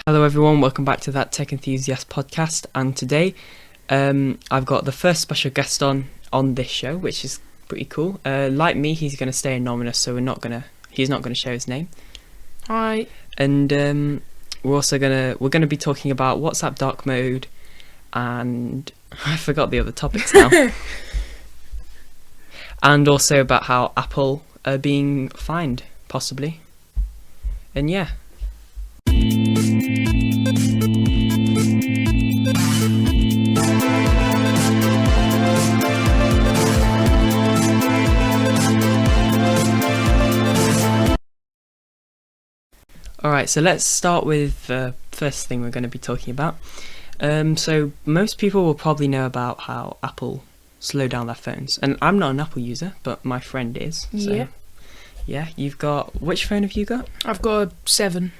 Hello everyone, welcome back to that Tech Enthusiast Podcast, and today I've got the first special guest on this show, which is pretty cool. Like me, he's going to stay anonymous, so he's not going to share his name. Hi. And we're going to be talking about WhatsApp dark mode, and I forgot the other topics now. And also about how Apple are being fined, possibly. And yeah. Alright, so let's start with the first thing we're going to be talking about. So most people will probably know about how Apple slow down their phones. And I'm not an Apple user, but my friend is. So, Yeah. Yeah, you've got... Which phone have you got? I've got a 7.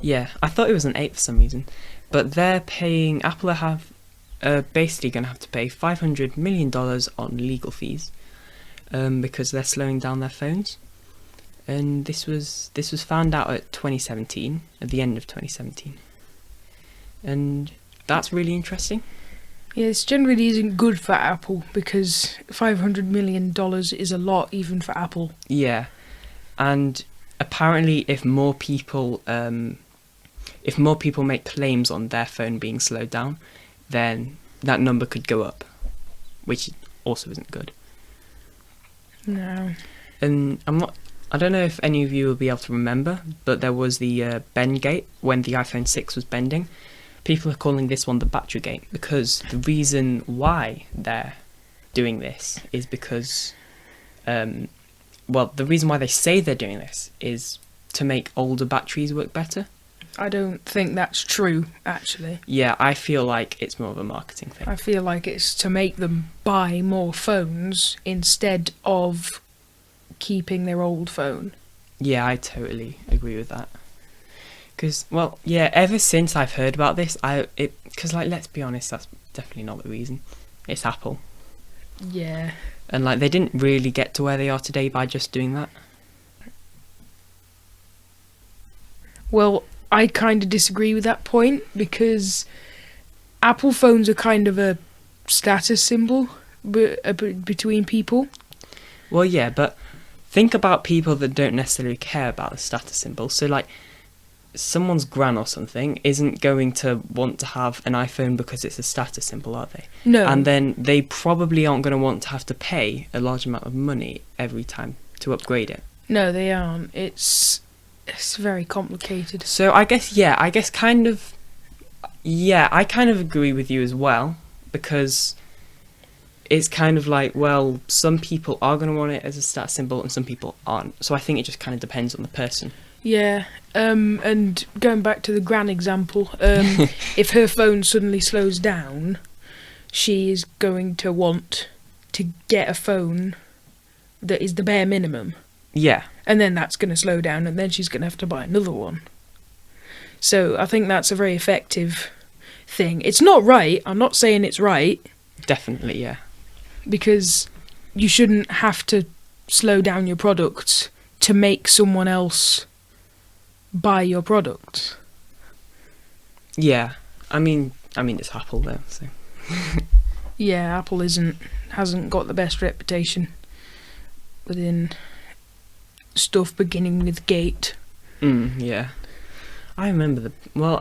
Yeah, I thought it was an 8 for some reason. But they're paying... Apple have basically going to have to pay $500 million on legal fees because they're slowing down their phones. And this was found out at 2017, at the end of 2017. And that's really interesting. Yeah, this generally isn't good for Apple because $500 million is a lot even for Apple. Yeah, and apparently if more people make claims on their phone being slowed down, then that number could go up, which also isn't good. No. And I don't know if any of you will be able to remember, but there was the Bendgate when the iPhone 6 was bending. People are calling this one the battery gate because the reason why they're doing this is because, the reason why they say they're doing this is to make older batteries work better. I don't think that's true, actually. Yeah, I feel like it's more of a marketing thing. I feel like it's to make them buy more phones instead of keeping their old phone. Yeah, I totally agree with that. Because, ever since I've heard about this, let's be honest, that's definitely not the reason. It's Apple. Yeah. And, they didn't really get to where they are today by just doing that. Well, I kind of disagree with that point because Apple phones are kind of a status symbol between people. Well, yeah, but think about people that don't necessarily care about the status symbol. So, someone's gran or something isn't going to want to have an iPhone because it's a status symbol, are they? No. And then they probably aren't going to want to have to pay a large amount of money every time to upgrade it. No, they aren't. It's very complicated. So I kind of agree with you as well, because it's kind of some people are going to want it as a status symbol and some people aren't. So I think it just kind of depends on the person. Yeah, and going back to the gran example, if her phone suddenly slows down, she is going to want to get a phone that is the bare minimum. Yeah. And then that's going to slow down, and then she's going to have to buy another one. So I think that's a very effective thing. It's not right. I'm not saying it's right. Definitely, yeah. Because you shouldn't have to slow down your products to make someone else buy your product. Yeah, I mean it's Apple though, so. Yeah, Apple hasn't got the best reputation within stuff beginning with gate. Yeah. I remember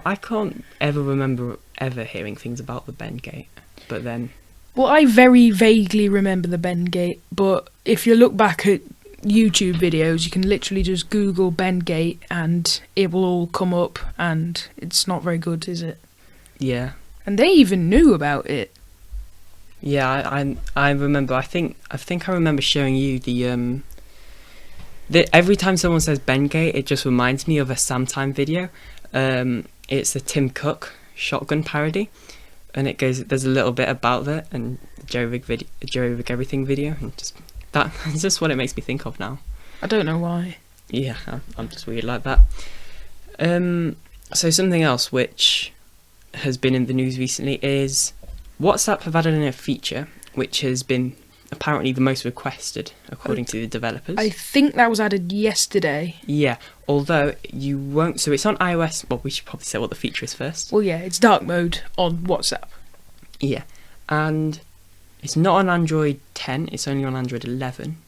I can't ever remember ever hearing things about the Bendgate, but then. Well, I very vaguely remember the Bendgate, but if you look back at YouTube videos, you can literally just Google Bendgate and it will all come up, and it's not very good, is it? Yeah. And they even knew about it. Yeah, I remember. I think I remember showing you the every time someone says Bendgate, it just reminds me of a Samtime video. It's the Tim Cook shotgun parody, and there's a little bit about that and Jerry Rig Everything video, and that's just what it makes me think of now. I don't know why. Yeah, I'm just weird like that. So something else which has been in the news recently is WhatsApp have added in a feature which has been apparently the most requested, according to the developers. I think that was added yesterday. Yeah, although you won't... So it's on iOS... Well, we should probably say what the feature is first. Well, yeah, it's dark mode on WhatsApp. Yeah, and it's not on Android 10, it's only on Android 11.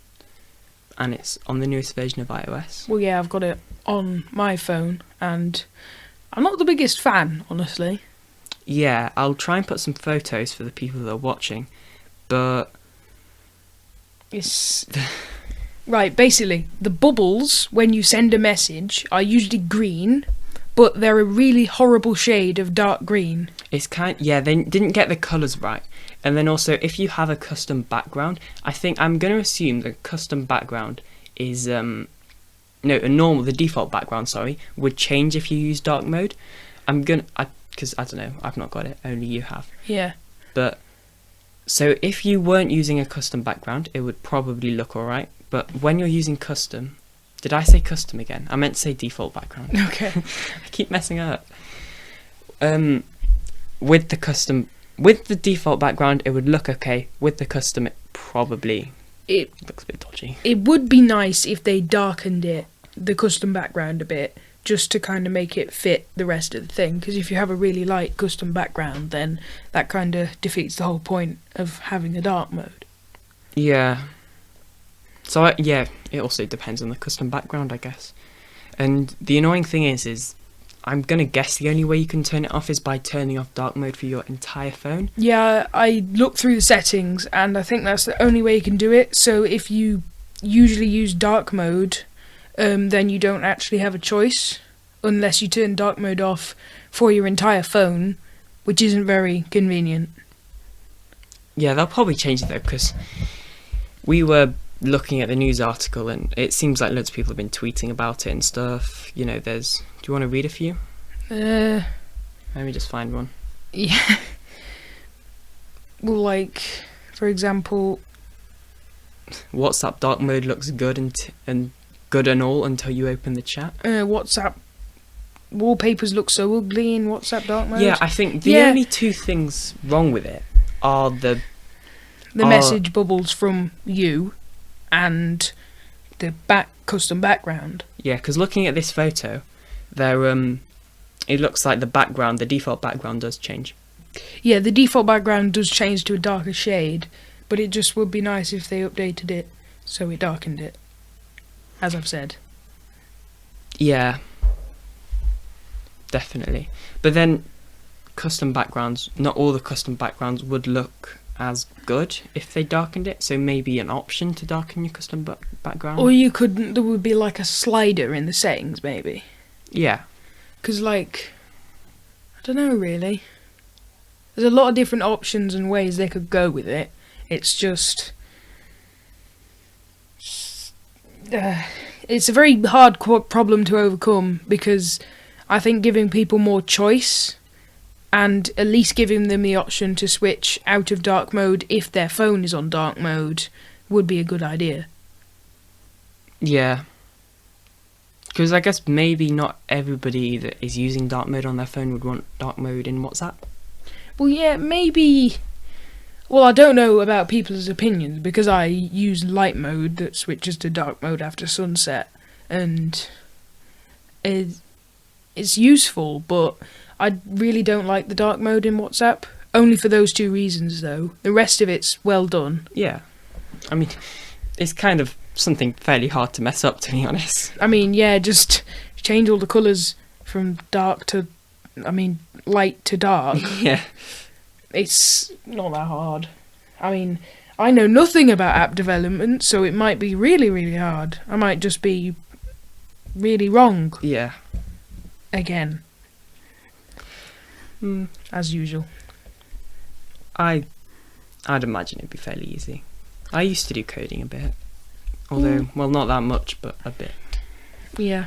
And it's on the newest version of iOS. Well, yeah, I've got it on my phone, and I'm not the biggest fan, honestly. Yeah, I'll try and put some photos for the people that are watching, but... It's... Right, basically, the bubbles, when you send a message, are usually green, but they're a really horrible shade of dark green. It's yeah, they didn't get the colours right. And then also, if you have a custom background, I'm going to assume the custom background is... the default background, would change if you use dark mode. Because, I don't know, I've not got it, only you have. Yeah. But, so if you weren't using a custom background, it would probably look alright. But when you're using custom... Did I say custom again? I meant to say default background. Okay. I keep messing up. With the default background, it would look okay. With the custom, it probably looks a bit dodgy. It would be nice if they darkened the custom background a bit, just to kind of make it fit the rest of the thing. Because if you have a really light custom background, then that kind of defeats the whole point of having a dark mode. Yeah. So, it also depends on the custom background, I guess. And the annoying thing is I'm going to guess the only way you can turn it off is by turning off dark mode for your entire phone. Yeah, I looked through the settings, and I think that's the only way you can do it. So if you usually use dark mode, then you don't actually have a choice, unless you turn dark mode off for your entire phone, which isn't very convenient. Yeah, they'll probably change it though, because we were looking at the news article and it seems like loads of people have been tweeting about it and stuff. Do you want to read a few? Let me just find one. Yeah. Well, like, for example... WhatsApp dark mode looks good and good and all until you open the chat. WhatsApp wallpapers look so ugly in WhatsApp dark mode. Yeah, I think the only two things wrong with it are the message bubbles from you and the custom background. Yeah, because looking at this photo, it looks like the default background does change. Yeah, the default background does change to a darker shade, but it just would be nice if they updated it so it darkened it, as I've said. Yeah, definitely. But then, custom backgrounds, not all the custom backgrounds would look as good if they darkened it, so maybe an option to darken your custom background. Or there would be like a slider in the settings, maybe. Yeah. Because, I don't know, really. There's a lot of different options and ways they could go with it. It's just... it's a very hard problem to overcome, because I think giving people more choice and at least giving them the option to switch out of dark mode if their phone is on dark mode would be a good idea. Yeah. Because I guess maybe not everybody that is using dark mode on their phone would want dark mode in WhatsApp. Well, yeah, maybe... Well, I don't know about people's opinions, because I use light mode that switches to dark mode after sunset, and it's useful, but I really don't like the dark mode in WhatsApp. Only for those two reasons, though. The rest of it's well done. Yeah. I mean, it's kind of something fairly hard to mess up, to be honest. I mean, yeah, just change all the colours from light to dark. Yeah. It's not that hard. I mean, I know nothing about app development, so it might be really, really hard. I might just be really wrong. Yeah. Again. As usual. I'd imagine it'd be fairly easy. I used to do coding a bit. Although, well, not that much, but a bit. Yeah.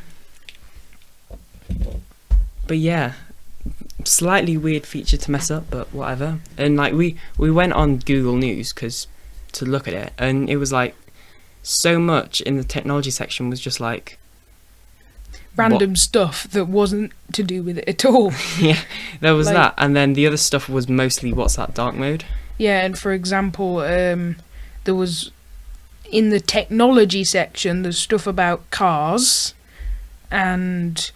But yeah, slightly weird feature to mess up, but whatever. And we went on Google News to look at it, and it was so much in the technology section was just random stuff that wasn't to do with it at all. Yeah, there was that, and then the other stuff was mostly WhatsApp dark mode. Yeah, and for example, there was, in the technology section, there's stuff about cars, and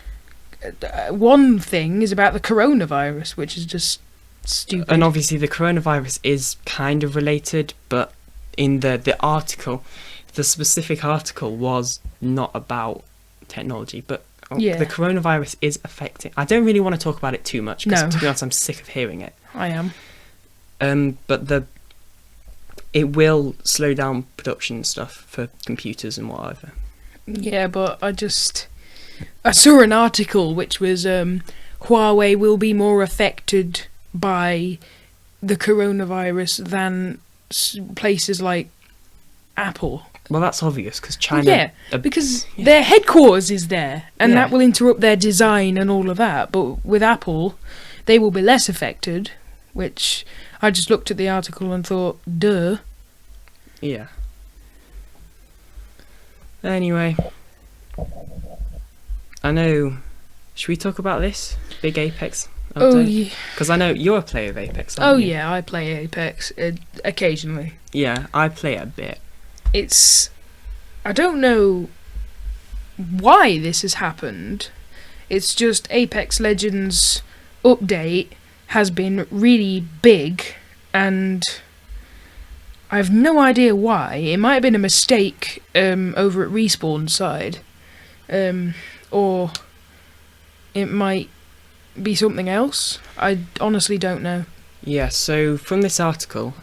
one thing is about the coronavirus, which is just stupid. And obviously the coronavirus is kind of related, but in the article, the specific article was not about technology, but the coronavirus is affecting. I don't really want to talk about it too much, because to be honest, I'm sick of hearing it. I am. But it will slow down production stuff for computers and whatever. Yeah, but I saw an article which was Huawei will be more affected by the coronavirus than places like Apple. Well, that's obvious, because China... because their headquarters is there, and that will interrupt their design and all of that. But with Apple, they will be less affected, which I just looked at the article and thought, duh. Yeah. Anyway, I know... Should we talk about this? Big Apex update? Oh, yeah. Because I know you're a player of Apex, aren't you? Yeah, I play Apex occasionally. Yeah, I play it a bit. I don't know why this has happened. It's just Apex Legends update has been really big, and I have no idea why. It might have been a mistake over at Respawn's side, or it might be something else. I honestly don't know. Yeah, so from this article,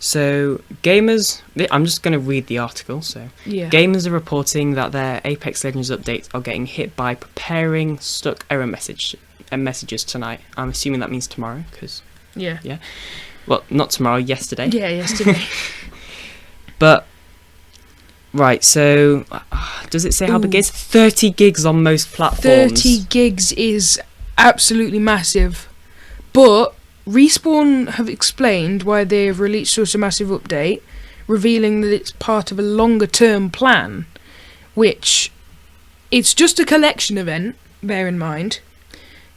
so gamers, I'm just going to read the article. So gamers are reporting that their Apex Legends updates are getting hit by preparing stuck error messages tonight. I'm assuming that means tomorrow, because well, not tomorrow, yesterday. Yeah, yesterday. But right, so does it say how big it is? 30 gigs on most platforms. 30 gigs is absolutely massive, but Respawn have explained why they have released such a massive update, revealing that it's part of a longer-term plan, which it's just a collection event, bear in mind,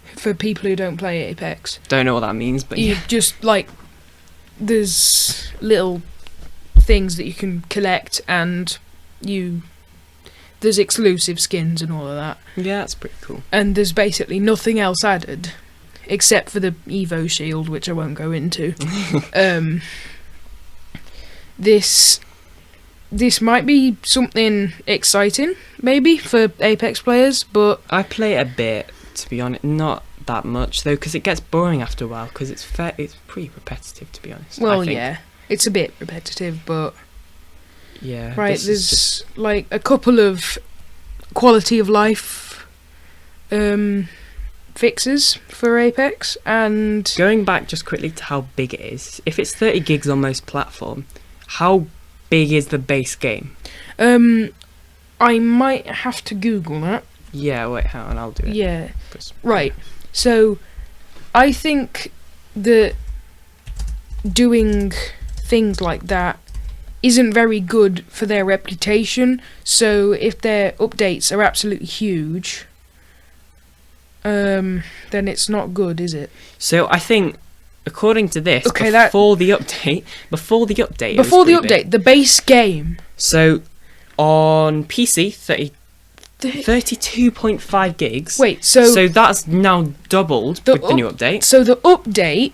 for people who don't play Apex. Don't know what that means, but you just, there's little things that you can collect, and there's exclusive skins and all of that. Yeah, that's pretty cool. And there's basically nothing else added, except for the Evo shield, which I won't go into. This might be something exciting, maybe, for Apex players, but... I play it a bit, to be honest. Not that much, though, because it gets boring after a while, because it's pretty repetitive, to be honest. Well, yeah, it's a bit repetitive, but... Yeah. Right, there's, a couple of quality of life fixes for Apex, and going back just quickly to how big it is, if it's 30 gigs on most platform, how big is the base game? I might have to Google that. Yeah, wait, hang on, I'll do it. Yeah, right, so I think that doing things like that isn't very good for their reputation, so if their updates are absolutely huge, then it's not good, is it? So I think, according to this, before the update, the base game. So on PC, 32.5 gigs. Wait, so that's now doubled with the new update. So the update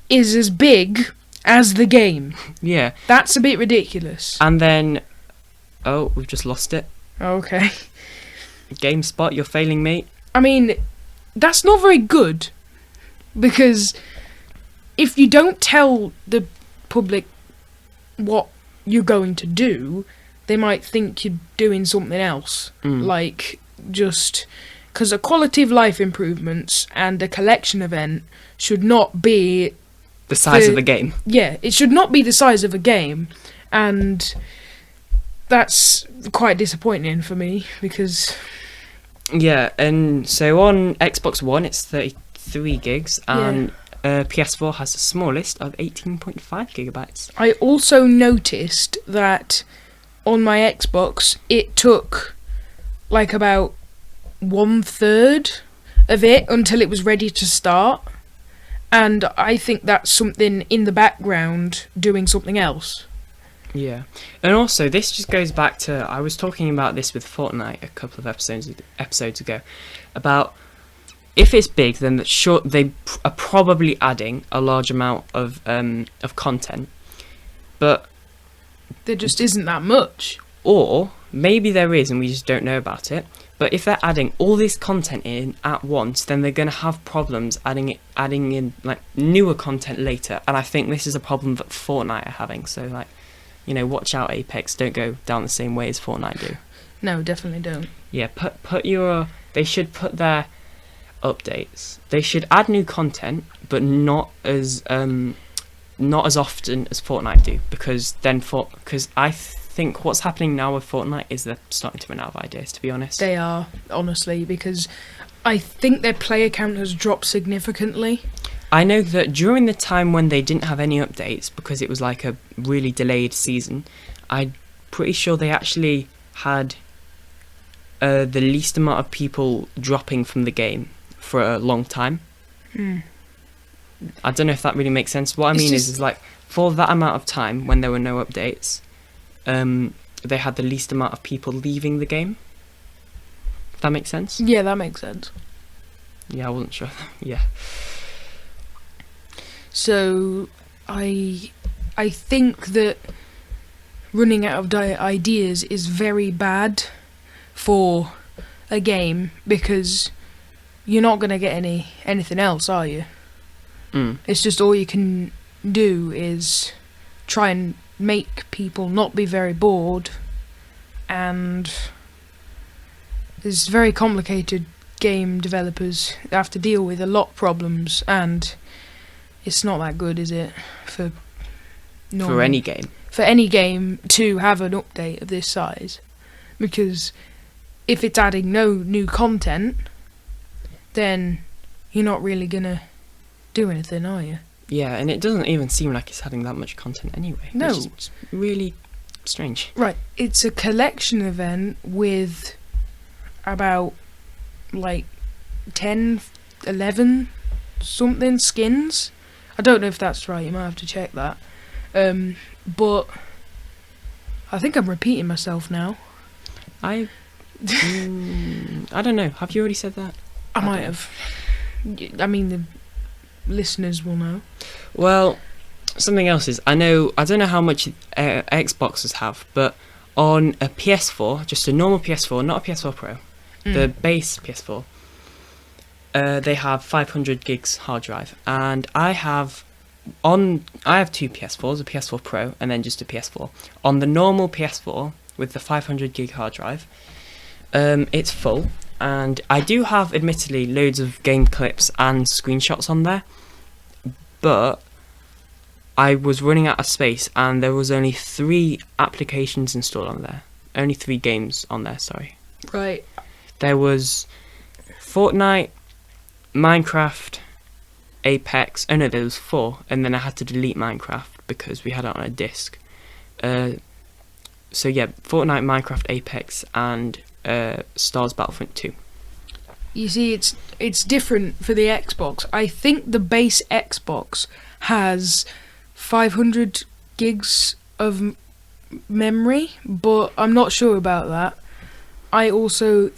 is as big as the game. Yeah. That's a bit ridiculous. And then, oh, we've just lost it. Okay. GameSpot, you're failing me. I mean, that's not very good, because if you don't tell the public what you're going to do, they might think you're doing something else. Just because a quality of life improvements and a collection event should not be the size of the game. Yeah, it should not be the size of a game, and that's quite disappointing for me, because... Yeah, and so on Xbox One it's 33 gigs, and PS4 has the smallest of 18.5 gigabytes. I also noticed that on my Xbox it took about 1/3 of it until it was ready to start, And I think that's something in the background doing something else. Yeah, and also this just goes back to, I was talking about this with Fortnite a couple of episodes ago, about if it's big, then they are probably adding a large amount of content, but there just isn't that much. Or maybe there is and we just don't know about it. But if they're adding all this content in at once, then they're going to have problems adding in like newer content later. And I think this is a problem that Fortnite are having. So like, you know, watch out, Apex. Don't go down the same way as Fortnite do. No, definitely don't. Yeah, they should put their updates. They should add new content, but not as often as Fortnite do, because I think what's happening now with Fortnite is they're starting to run out of ideas, to be honest. They are, honestly, because I think their player count has dropped significantly. I know that during the time when they didn't have any updates, because it was like a really delayed season, I'm pretty sure they actually had the least amount of people dropping from the game for a long time. I don't know if that really makes sense. What I mean is like, for that amount of time when there were no updates, they had the least amount of people leaving the game. If that makes sense? Yeah, that makes sense. Yeah, I wasn't sure. Yeah. So, I think that running out of ideas is very bad for a game, because you're not going to get anything else, are you? It's just all you can do is try and make people not be very bored, and there's very complicated game developers that have to deal with a lot of problems, and it's not that good, is it, for any game? For any game to have an update of this size, because if it's adding no new content, then you're not really gonna do anything, are you? Yeah, and it doesn't even seem like it's having that much content anyway. No. Which is really strange. Right, it's a collection event with about like 10, 11 something skins. I don't know if that's right, you might have to check that. But I think I'm repeating myself now. I don't know. Have you already said that? I might have. I mean, the listeners will know. Well, something else is, I don't know how much Xboxes have, but on a PS4, just a normal PS4, not a PS4 Pro, the base PS4, they have 500 gigs hard drive, and I have two PS4s, a PS4 Pro and then just a PS4. On the normal PS4 with the 500 gig hard drive, it's full, and I do have, admittedly, loads of game clips and screenshots on there, but I was running out of space and there was only 3 applications installed on there. Only 3 games on there, sorry. Right. There was Fortnite, Minecraft, Apex. Oh no, there was 4, and then I had to delete Minecraft because we had it on a disc. So yeah, Fortnite, Minecraft, Apex, and Star Wars Battlefront 2. You see, it's different for the Xbox. I think the base Xbox has 500 gigs of memory, but I'm not sure about that. I also,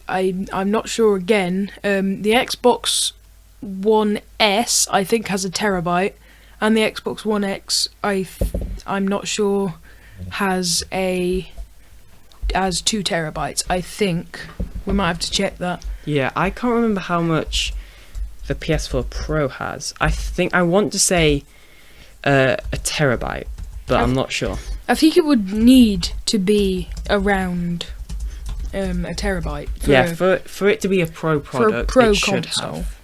I'm not sure again. The Xbox One S, I think, has a terabyte, and the Xbox One X, I'm not sure, has 2 terabytes. I think we might have to check that. Yeah, I can't remember how much the PS4 Pro has. I want to say a terabyte, but I'm not sure. I think it would need to be around a terabyte. For it to be a Pro product, for a Pro it should console. have.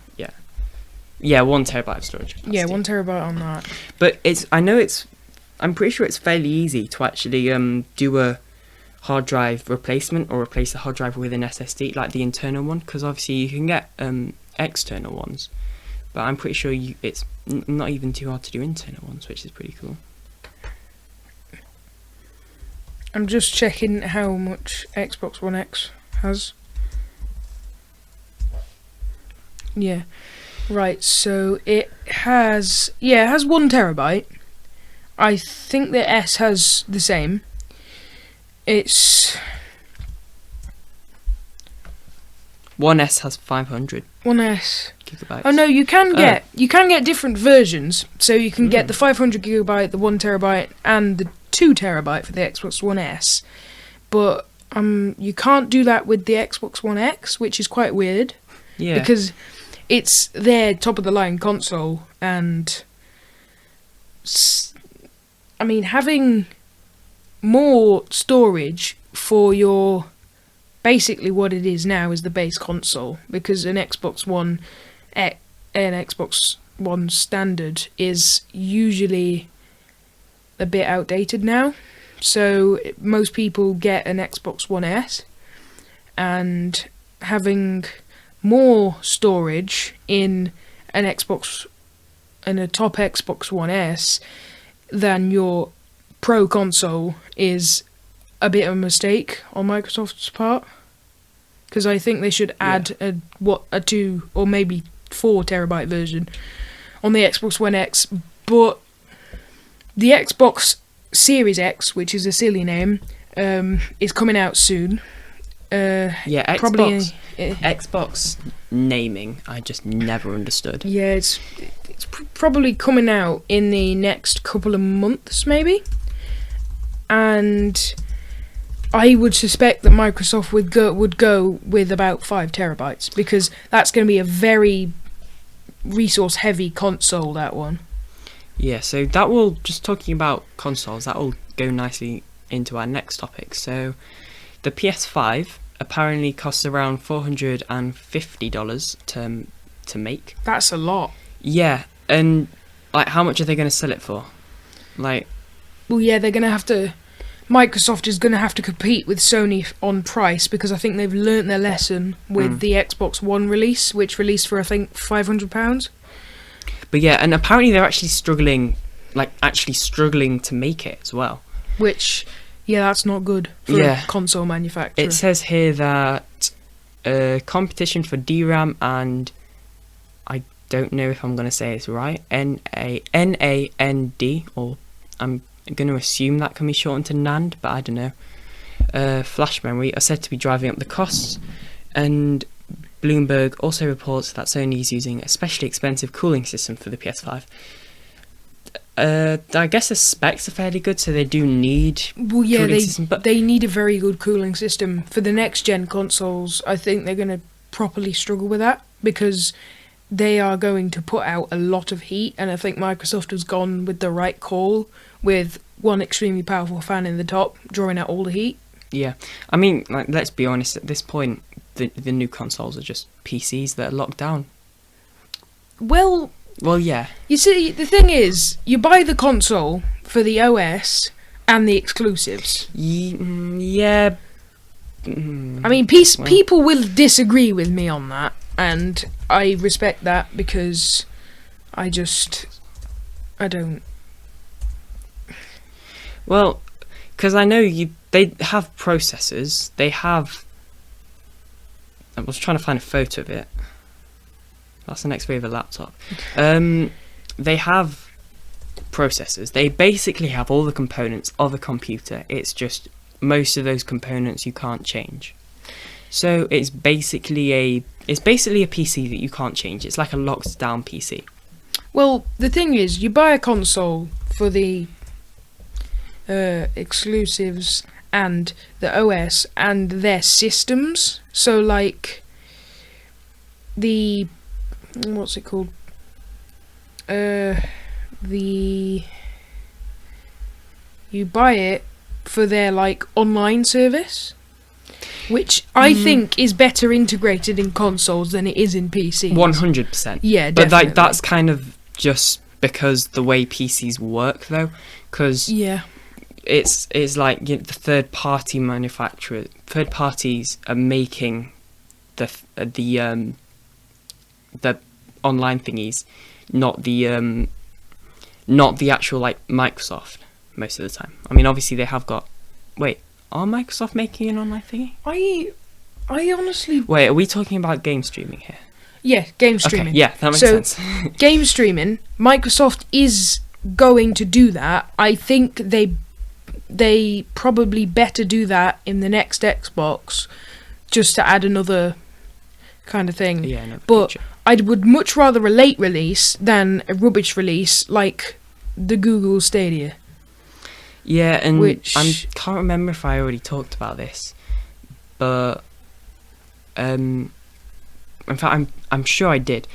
Yeah, 1 terabyte of storage capacity. Yeah, 1 terabyte on that. But I'm pretty sure it's fairly easy to actually do a hard drive replacement, or replace the hard drive with an SSD, like the internal one, because obviously you can get external ones, but I'm pretty sure it's not even too hard to do internal ones, which is pretty cool. I'm just checking how much Xbox One X has. Yeah. Right, so it has 1 terabyte. I think the S has the same. It's One S has 500 one S. gigabytes. Oh no, you can get different versions. So you can get the 500 gigabyte, the 1 terabyte, and the 2 terabyte for the Xbox One S. But you can't do that with the Xbox One X, which is quite weird. Yeah. Because it's their top of the line console, and I mean, having more storage for your basically what it is now is the base console, because an Xbox One standard is usually a bit outdated now. So most people get an Xbox One S, and having more storage in a top Xbox One S than your Pro console is a bit of a mistake on Microsoft's part, because I think they should add a 2 or maybe 4 terabyte version on the Xbox One X. But the Xbox Series X, which is a silly name, is coming out soon. Xbox. Probably Xbox naming, I just never understood. Yeah, it's probably coming out in the next couple of months, maybe. And I would suspect that Microsoft would go with about 5 terabytes, because that's going to be a very resource-heavy console, that one. Yeah, so that will, just talking about consoles, that will go nicely into our next topic. So the PS5 apparently costs around $450 to make. That's a lot. Yeah, and like, how much are they going to sell it for? Like, well, yeah, they're going to have to. Microsoft is going to have to compete with Sony on price, because I think they've learnt their lesson with the Xbox One release, which released for I think £500. But yeah, and apparently they're actually struggling to make it as well. Which, yeah, that's not good for a console manufacturer. It says here that competition for DRAM and, I don't know if I'm going to say this right, NAND, or I'm going to assume that can be shortened to NAND, but I don't know, flash memory, are said to be driving up the costs. And Bloomberg also reports that Sony is using a especially expensive cooling system for the PS5. I guess the specs are fairly good, so they do need cooling system, but they need a very good cooling system. For the next gen consoles, I think they're going to properly struggle with that, because they are going to put out a lot of heat, and I think Microsoft has gone with the right call, with one extremely powerful fan in the top, drawing out all the heat. Yeah, I mean, like, let's be honest, at this point, the new consoles are just PCs that are locked down. Well, yeah. You see, the thing is, you buy the console for the OS and the exclusives. Yeah. I mean, people will disagree with me on that, and I respect that, because I don't. Well, because I know they have processors. They have. I was trying to find a photo of it. That's the next wave of a laptop. They have processors. They basically have all the components of a computer. It's just most of those components you can't change. So it's basically a PC that you can't change. It's like a locked down PC. Well, the thing is, you buy a console for the exclusives and the OS and their systems. So, like, the what's it called? You buy it for their, like, online service, which I think is better integrated in consoles than it is in PCs. 100%. Yeah, definitely. But that's kind of just because the way PCs work, though, because it's like, you know, the third parties are making the online thingies, not the actual, like, Microsoft most of the time. I mean, obviously they have got. Wait, are Microsoft making an online thingy? I honestly. Wait, are we talking about game streaming here? Yeah, game streaming. Okay, yeah, that makes sense. Game streaming, Microsoft is going to do that. I think they probably better do that in the next Xbox, just to add another kind of thing. Yeah, another but feature. I would much rather a late release than a rubbish release like the Google Stadia. Yeah, and I can't remember if I already talked about this, but in fact, I'm sure I did,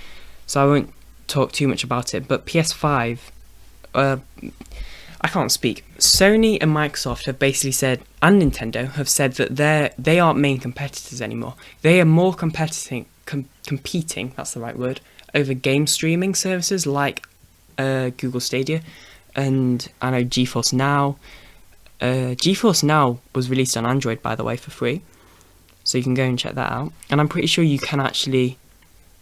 so I won't talk too much about it. But PS5, I can't speak. Sony and Microsoft have basically said, and Nintendo have said that they aren't main competitors anymore. They are more competing, that's the right word, over game streaming services like Google Stadia, and I know GeForce Now. GeForce Now was released on Android, by the way, for free, so you can go and check that out. And I'm pretty sure you can actually.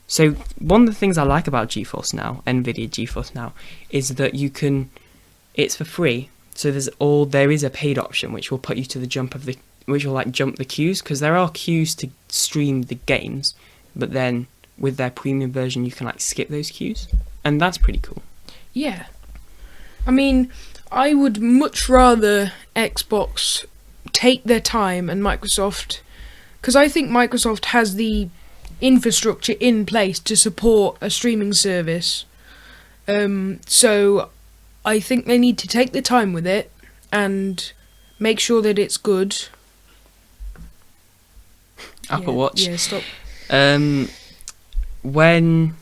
So one of the things I like about GeForce Now, NVIDIA GeForce Now, is that you can. It's for free, so there is a paid option which will put you to the jump the queues, because there are queues to stream the games, but then with their premium version you can like skip those queues, and that's pretty cool. Yeah, I mean, I would much rather Xbox take their time and Microsoft, because I think Microsoft has the infrastructure in place to support a streaming service. So I think they need to take the time with it and make sure that it's good. Apple Watch. Yeah, stop. When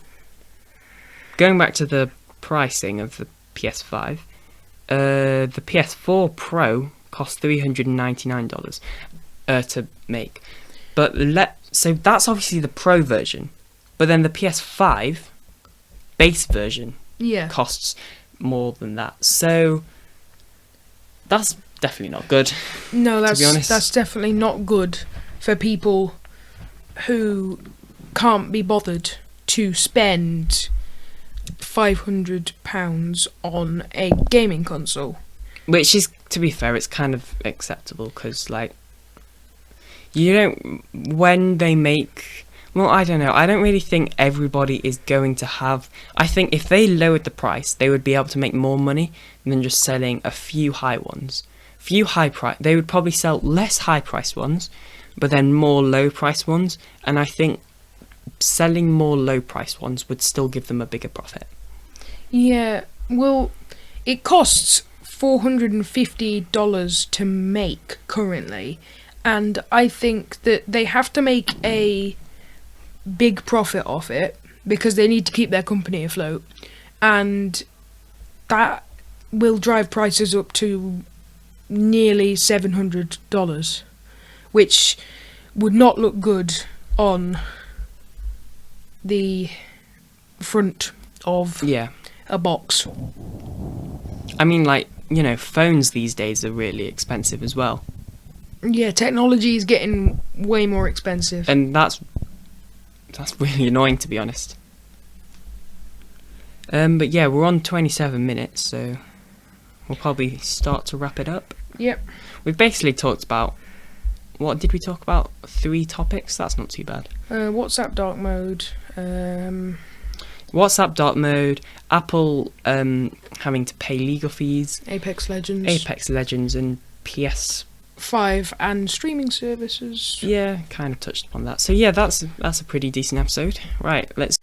going back to the pricing of the PS5, the PS4 Pro cost $399 to make, so that's obviously the Pro version, but then the PS5 base version costs more than that, so that's definitely not good. No, to be honest. That's definitely not good for people who can't be bothered to spend £500 on a gaming console. Which is, to be fair, it's kind of acceptable, because like, you don't, when they make, well, I don't know, I don't really think everybody is going to have, I think if they lowered the price, they would be able to make more money than just selling a few high ones. They would probably sell less high priced ones, but then more low priced ones, and I think selling more low priced ones would still give them a bigger profit. Yeah, well, it costs $450 to make currently, and I think that they have to make a big profit off it because they need to keep their company afloat, and that will drive prices up to nearly $700, which would not look good on the front of a box. I mean, like, you know, phones these days are really expensive as well. Yeah, technology is getting way more expensive. And that's really annoying, to be honest. But yeah, we're on 27 minutes, so we'll probably start to wrap it up. Yep. We've basically talked about, what did we talk about? 3 topics? That's not too bad. WhatsApp dark mode. WhatsApp dark mode, Apple having to pay legal fees, Apex Legends, and PS5 and streaming services. Yeah, kind of touched upon that. So yeah, that's a pretty decent episode. Right, let's